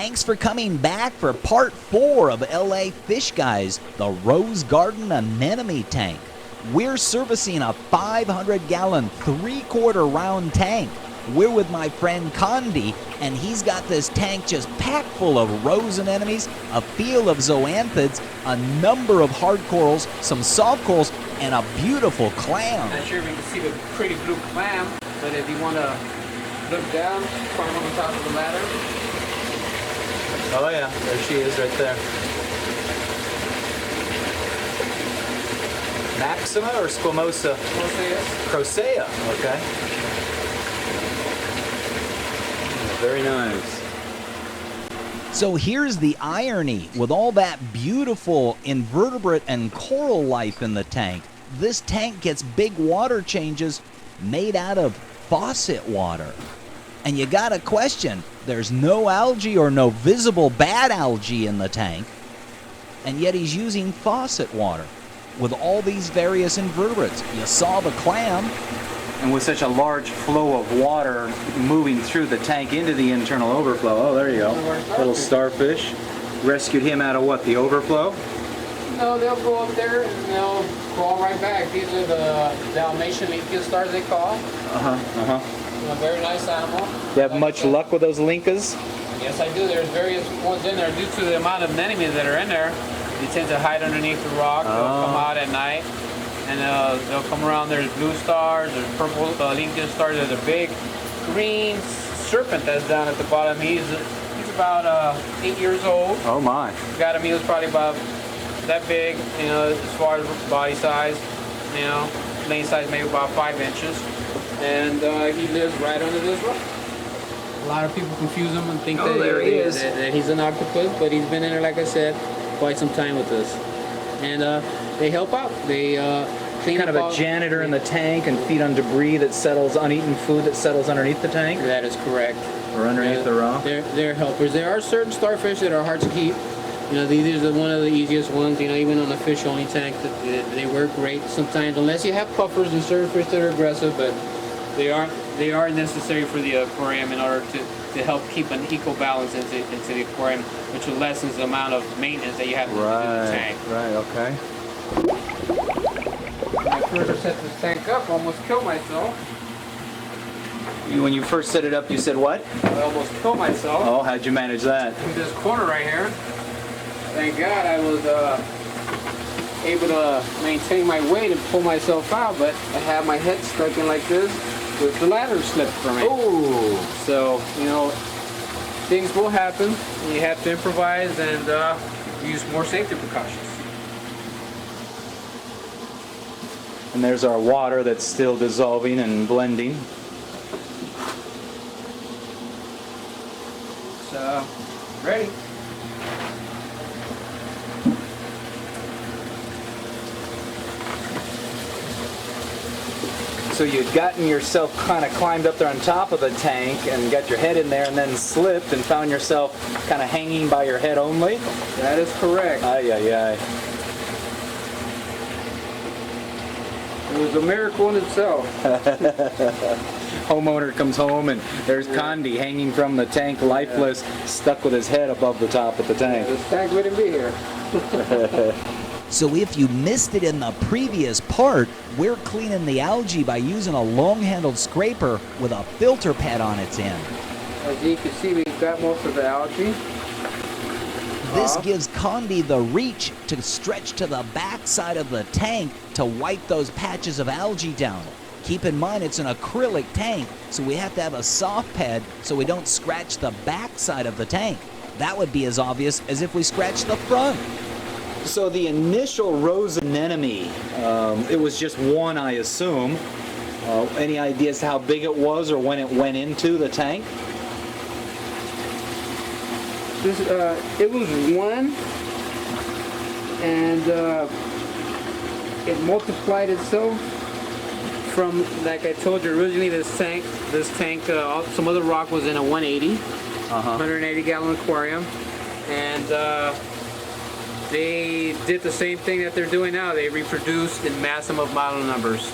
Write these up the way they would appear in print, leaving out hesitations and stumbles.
Thanks for coming back for part 4 of LA Fishguys, the Rose Garden Anemone tank. We're servicing a 500-gallon, 3/4 round tank. We're with my friend Cande, and he's got this tank just packed full of rose anemones, a field of zoanthids, a number of hard corals, some soft corals, and a beautiful clam. Not sure if you can see the pretty blue clam, but if you want to look down, climb on the top of the ladder. Oh yeah, there she is right there. Maxima or Squamosa? Crocea, okay. Very nice. So here's the irony. With all that beautiful invertebrate and coral life in the tank, this tank gets big water changes made out of faucet water. And you gotta question, there's no algae or no visible bad algae in the tank, and yet he's using faucet water with all these various invertebrates. You saw the clam. And with such a large flow of water moving through the tank into the internal overflow. Oh, there you go. Little starfish. Rescued him out of what, the overflow? No, they'll go up there and they'll crawl right back. These are the Dalmatian Lincoln stars, they call. A very nice animal. You have much luck with those Linkas? Yes, I do. There's various ones in there. Due to the amount of anemones that are in there, they tend to hide underneath the rock. They'll come out at night. And they'll come around. There's blue stars, there's purple Lincoln stars. There's a big green serpent that's down at the bottom. He's about 8 years old. Oh my! Got him. He was probably about that big, you know, as far as body size. You know, lane size maybe about 5 inches. And he lives right under this rock. A lot of people confuse him and think that he's an octopus, but he's been in there, like I said, quite some time with us. And they help out. They clean kind up of a janitor in the tank and feed on debris that settles, uneaten food that settles underneath the tank? That is correct. Or underneath the rock? They're helpers. There are certain starfish that are hard to keep. You know, these are one of the easiest ones. You know, even on a fish-only tank, they work great. Sometimes, unless you have puffers and certain fish that are aggressive, but they are necessary for the aquarium in order to help keep an equal balance into the aquarium, which lessens the amount of maintenance that you have to do to the tank. Right, okay. When I first set this tank up, I almost killed myself. When you first set it up, you said what? I almost killed myself. Oh, how'd you manage that? In this corner right here. Thank God I was able to maintain my weight and pull myself out, but I had my head stuck in like this. The ladder slipped from it. Oh! So, you know, things will happen. You have to improvise and use more safety precautions. And there's our water that's still dissolving and blending. So, ready. So you'd gotten yourself kind of climbed up there on top of the tank and got your head in there and then slipped and found yourself kind of hanging by your head only? That is correct. Ay, ay, ay. It was a miracle in itself. Homeowner comes home and there's Cande hanging from the tank, lifeless, stuck with his head above the top of the tank. This tank wouldn't be here. So if you missed it in the previous part, we're cleaning the algae by using a long-handled scraper with a filter pad on its end. As you can see, we've got most of the algae. This gives Cande the reach to stretch to the back side of the tank to wipe those patches of algae down. Keep in mind it's an acrylic tank, so we have to have a soft pad so we don't scratch the back side of the tank. That would be as obvious as if we scratched the front. So the initial Rose Anemone, it was just one, I assume. Any ideas how big it was or when it went into the tank? It was one, and it multiplied itself from, like I told you originally, this tank, some of the rock was in a 180 gallon aquarium, and they did the same thing that they're doing now. They reproduced in massive amount of numbers.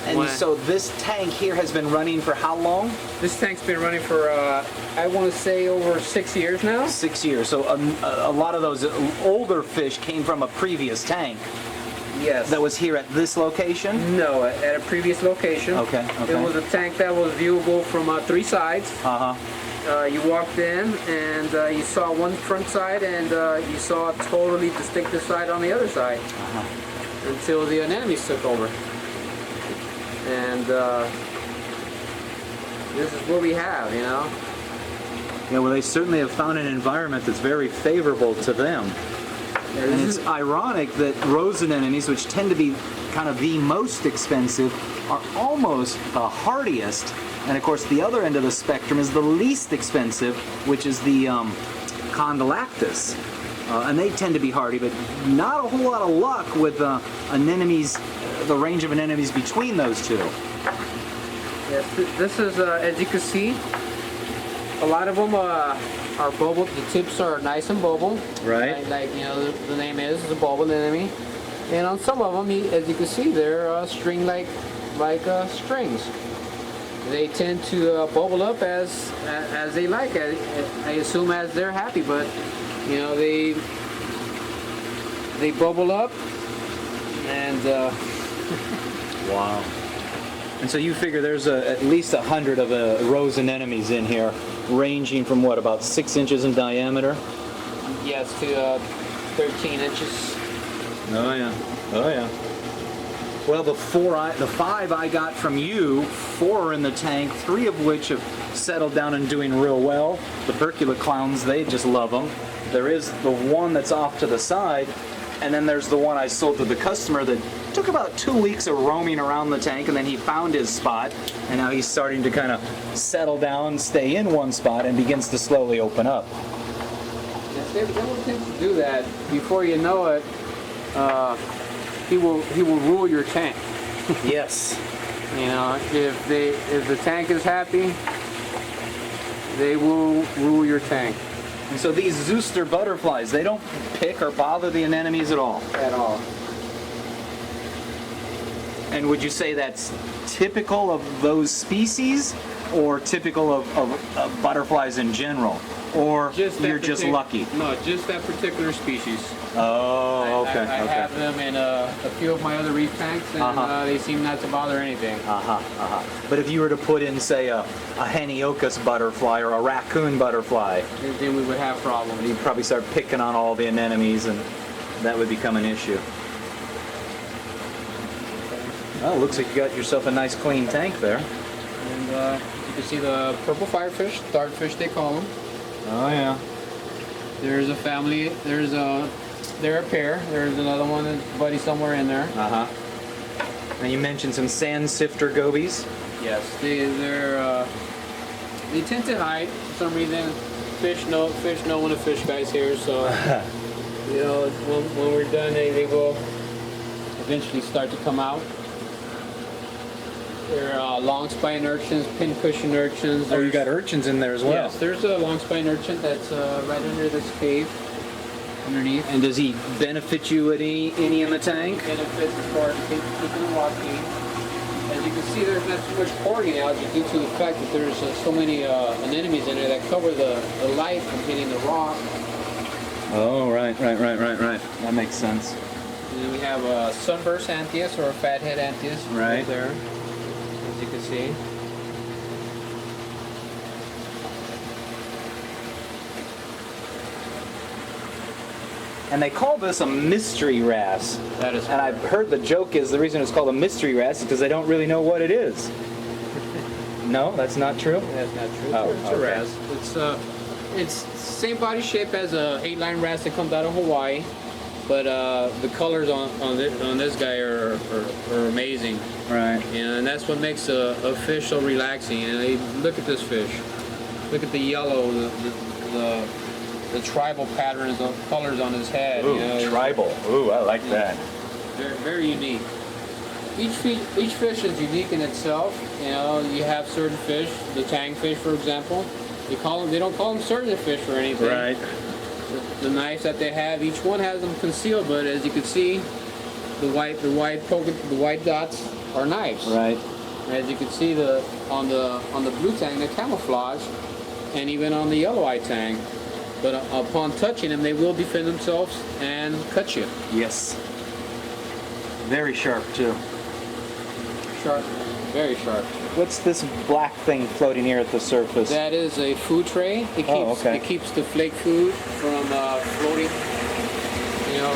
And so this tank here has been running for how long? This tank's been running for, I want to say, over 6 years now. 6 years. So a lot of those older fish came from a previous tank. Yes. That was here at this location? No, at a previous location. Okay, okay. It was a tank that was viewable from 3 sides. Uh-huh. You walked in and you saw one front side and you saw a totally distinctive side on the other side. Until the anemones took over. And this is what we have, you know. Yeah, well, they certainly have found an environment that's very favorable to them. Yeah, And it's ironic that rose anemones, which tend to be kind of the most expensive, are almost the hardiest. And of course, the other end of the spectrum is the least expensive, which is the condylactus. And they tend to be hardy, but not a whole lot of luck with anemones, the range of anemones between those two. Yes, this is, as you can see, a lot of them are bubbled. The tips are nice and bubble. Right. Like you know, the name is a bubble anemone. And on some of them, as you can see, they're string-like strings. They tend to bubble up as they like. I assume as they're happy, but you know they bubble up and. Wow. And so you figure there's at least 100 of rose anemones in here, ranging from what, about 6 inches in diameter? Yes, to 13 inches. Oh yeah. Oh yeah. Well, the 5 I got from you, 4 are in the tank, 3 of which have settled down and doing real well. The Berkula clowns, they just love them. There is the one that's off to the side, and then there's the one I sold to the customer that took about 2 weeks of roaming around the tank, and then he found his spot, and now he's starting to kind of settle down, stay in one spot, and begins to slowly open up. Yes, they will tend to do that. Before you know it, he will rule your tank. Yes. You know, if the tank is happy, they will rule your tank. And so these zooster butterflies, they don't pick or bother the anemones at all? At all. And would you say that's typical of those species, or typical of butterflies in general? Or you're just lucky? No, just that particular species. Oh, okay. I have them in a few of my other reef tanks, and they seem not to bother anything. But if you were to put in, say, a Heniochus butterfly or a raccoon butterfly, then we would have problems. you'd probably start picking on all the anemones, and that would become an issue. Well, looks like you got yourself a nice clean tank there. And you can see the purple firefish, dartfish they call them. Oh yeah. There's a family. They're a pair. There's another one that's buddy somewhere in there. And you mentioned some sand sifter gobies. Yes, they tend to hide for some reason. Fish know when a fish guy's here, so you know when we're done, they will eventually start to come out. There are long spine urchins, pincushion urchins. Oh, you got urchins in there as well. Yes, there's a long spine urchin that's right under this cave, underneath. And does he benefit you any in the tank? Benefits for keeping the walking. As you can see, there's not too much porting algae due to the fact that there's so many anemones in there that cover the light from hitting the rock. Oh, right. That makes sense. And then we have a sunburst anthias or a fathead anthias Right there, as you can see. And they call this a mystery wrasse. That is. And I've heard the joke is the reason it's called a mystery wrasse is because they don't really know what it is. No, that's not true? That's not true. Oh, It's a wrasse. It's same body shape as a 8-line wrasse that comes out of Hawaii, but the colors on this guy are amazing. Right. And that's what makes a fish so relaxing. And look at this fish. Look at the yellow, the tribal patterns of colors on his head. Ooh, you know, tribal. Ooh, I like that. Very, very unique. Each fish is unique in itself. You know, you have certain fish, the tangfish, for example. They don't call them certain fish for anything. Right. The knives that they have, each one has them concealed, but as you can see, the white dots or knives. Right. As you can see, on the blue tang, they're camouflaged, and even on the yellow eye tang. But upon touching them, they will defend themselves and cut you. Yes. Very sharp too. Sharp, very sharp. What's this black thing floating here at the surface? That is a food tray. It keeps the flake food from floating,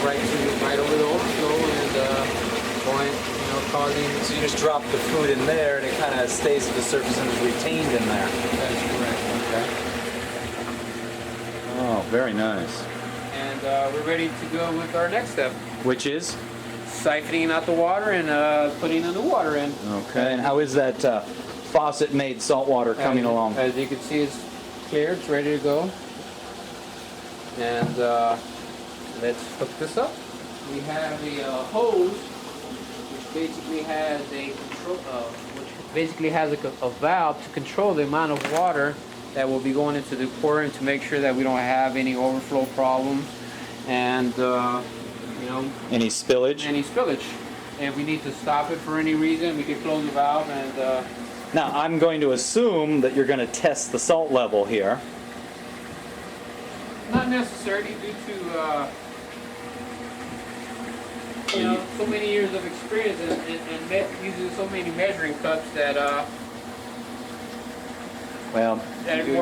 right over the overflow and going, causing. So you just drop the food in there, and it kind of stays at the surface and is retained in there. That is correct. Okay. Oh, very nice. And we're ready to go with our next step. Which is? Siphoning out the water and putting the new water in. Okay. And how is that faucet-made salt water coming along? As you can see, it's clear. It's ready to go. And let's hook this up. We have a hose, which basically has a a valve to control the amount of water that will be going into the aquarium to make sure that we don't have any overflow problems and Any spillage? Any spillage. And if we need to stop it for any reason, we can close the valve and. Now I'm going to assume that you're going to test the salt level here. Not necessarily due to so many years of experience and using so many measuring cups that Well,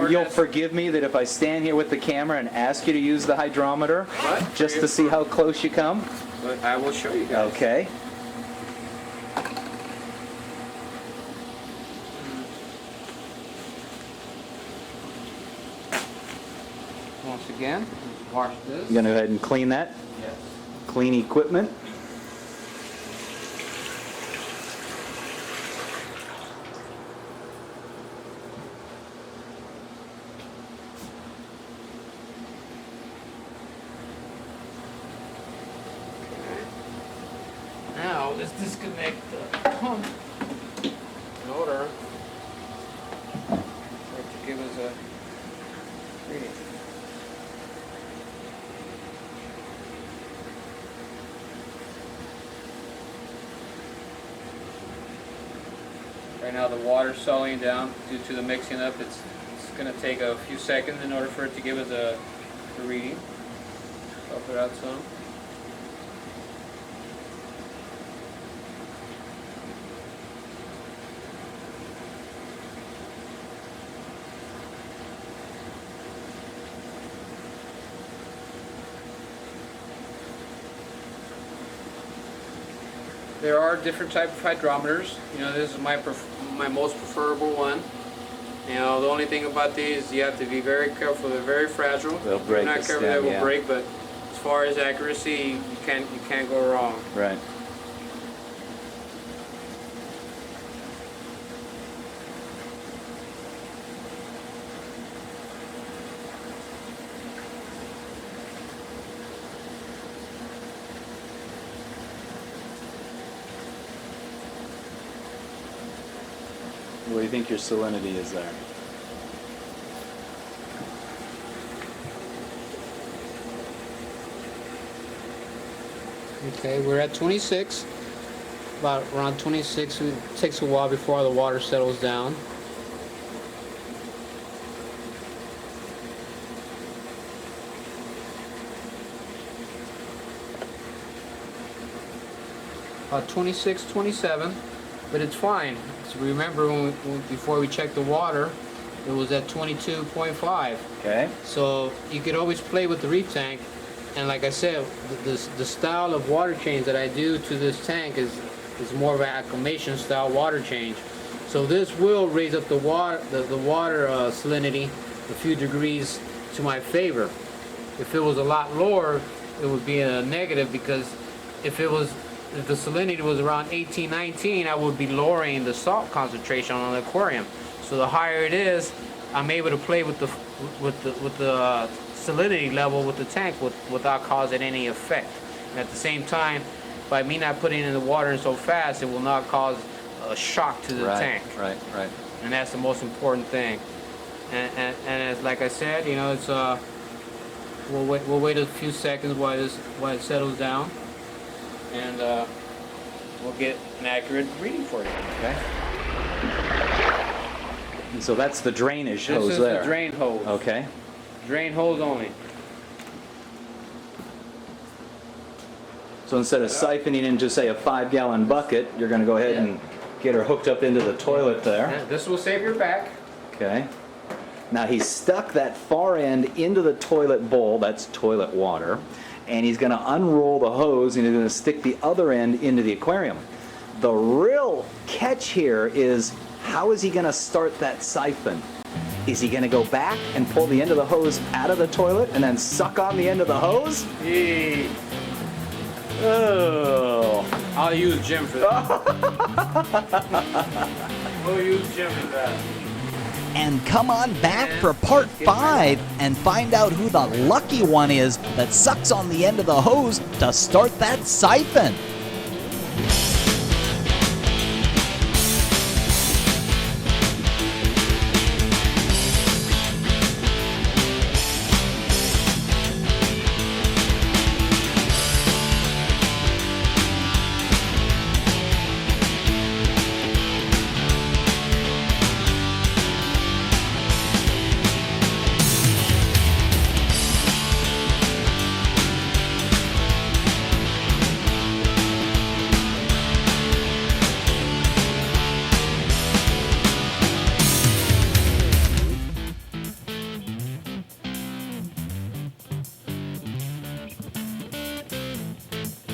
you'll forgive me that if I stand here with the camera and ask you to use the hydrometer, just to see how close you come. But I will show you guys. Okay. Once again, wash this. I'm going to go ahead and clean that. Yes. Clean equipment. Now let's disconnect the pump in order for it to give us a reading. Right now the water's settling down due to the mixing up. It's going to take a few seconds in order for it to give us a reading. I'll put out some. There are different types of hydrometers. This is my most preferable one. The only thing about these, you have to be very careful. They're very fragile. They'll break. If you're not careful, they will break. But as far as accuracy, you can't go wrong. Right. What do you think your salinity is there? Okay, we're at 26. About around 26. It takes a while before the water settles down. About 26, 27. But it's fine. So remember before we checked the water, it was at 22.5. Okay. So you could always play with the reef tank, and like I said, the style of water change that I do to this tank is more of an acclimation style water change. So this will raise up the water salinity a few degrees to my favor. If it was a lot lower, it would be a negative, because if the salinity was around 18, 19, I would be lowering the salt concentration on the aquarium. So the higher it is, I'm able to play with the salinity level with the tank without causing any effect. And at the same time, by me not putting in the water in so fast, it will not cause a shock to the tank. Right. And that's the most important thing. And as like I said, it's we'll wait a few seconds while it settles down. And we'll get an accurate reading for you. Okay. And so that's the drainage This hose is there. the drain hose. Okay. Drain hose only. So instead of siphoning into, say, a 5-gallon bucket, you're going to go ahead and get her hooked up into the toilet there. Yeah, this will save your back. Okay. Now he stuck that far end into the toilet bowl, that's toilet water, and he's going to unroll the hose and he's going to stick the other end into the aquarium. The real catch here is, how is he going to start that siphon? Is he going to go back and pull the end of the hose out of the toilet and then suck on the end of the hose? Hey, Oh. I'll use Jim for that. We'll use Jim for that. And come on back for part 5 and find out who the lucky one is that sucks on the end of the hose to start that siphon.